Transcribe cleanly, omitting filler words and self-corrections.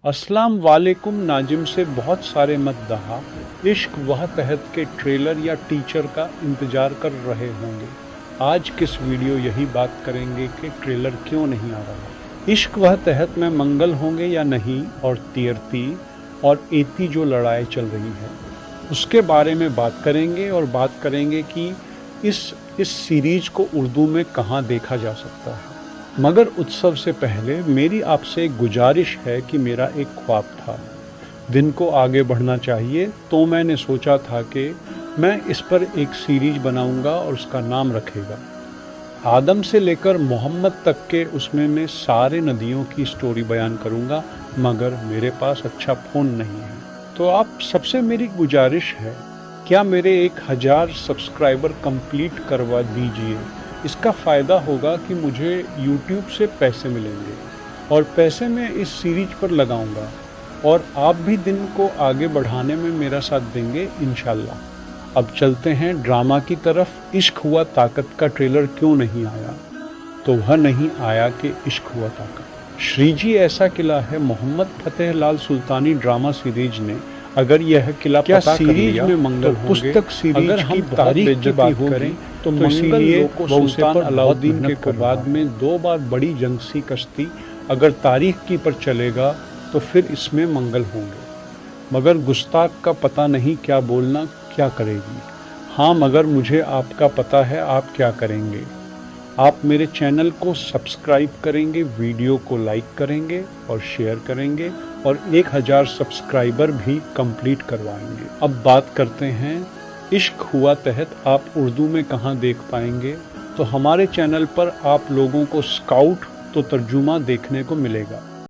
अस्सलाम वालेकुम। नाजिम से बहुत सारे मद्दाहा इश्क वह तहत के ट्रेलर या टीचर का इंतज़ार कर रहे होंगे। आज किस वीडियो यही बात करेंगे कि ट्रेलर क्यों नहीं आ रहा। इश्क वह तहत में मंगल होंगे या नहीं, और तीरती और एती जो लड़ाई चल रही है उसके बारे में बात करेंगे। और बात करेंगे कि इस सीरीज़ को उर्दू में कहाँ देखा जा सकता है। मगर उत्सव से पहले मेरी आपसे एक गुजारिश है कि मेरा एक ख्वाब था, दिन को आगे बढ़ना चाहिए, तो मैंने सोचा था कि मैं इस पर एक सीरीज बनाऊंगा और उसका नाम रखेगा आदम से लेकर मोहम्मद तक के। उसमें मैं सारे नदियों की स्टोरी बयान करूंगा, मगर मेरे पास अच्छा फ़ोन नहीं है। तो आप सबसे मेरी गुजारिश है, क्या मेरे 1000 सब्सक्राइबर कंप्लीट करवा दीजिए। इसका फ़ायदा होगा कि मुझे YouTube से पैसे मिलेंगे और पैसे मैं इस सीरीज पर लगाऊंगा, और आप भी दिन को आगे बढ़ाने में मेरा साथ देंगे इंशाल्लाह। अब चलते हैं ड्रामा की तरफ। इश्क हुआ ताकत का ट्रेलर क्यों नहीं आया? तो वह नहीं आया कि इश्क हुआ ताकत। श्रीजी ऐसा किला है मोहम्मद फतेह लाल सुल्तानी ड्रामा सीरीज ने। अगर यह किला क्या सीरीज में मंगल तो पुस्तक सीरीज अगर हम तारीख की बात करें तो मंगल को सुल्तान अलाउद्दीन के बाद में 2 बार बड़ी जंग सी कश्ती। अगर तारीख की पर चलेगा तो फिर इसमें मंगल होंगे। मगर गुस्ताख का पता नहीं क्या बोलना क्या करेगी। हाँ, मगर मुझे आपका पता है आप क्या करेंगे। आप मेरे चैनल को सब्सक्राइब करेंगे, वीडियो को लाइक करेंगे और शेयर करेंगे, और 1000 सब्सक्राइबर भी कंप्लीट करवाएंगे। अब बात करते हैं इश्क हुआ तहत आप उर्दू में कहाँ देख पाएंगे। तो हमारे चैनल पर आप लोगों को स्काउट तो तर्जुमा देखने को मिलेगा।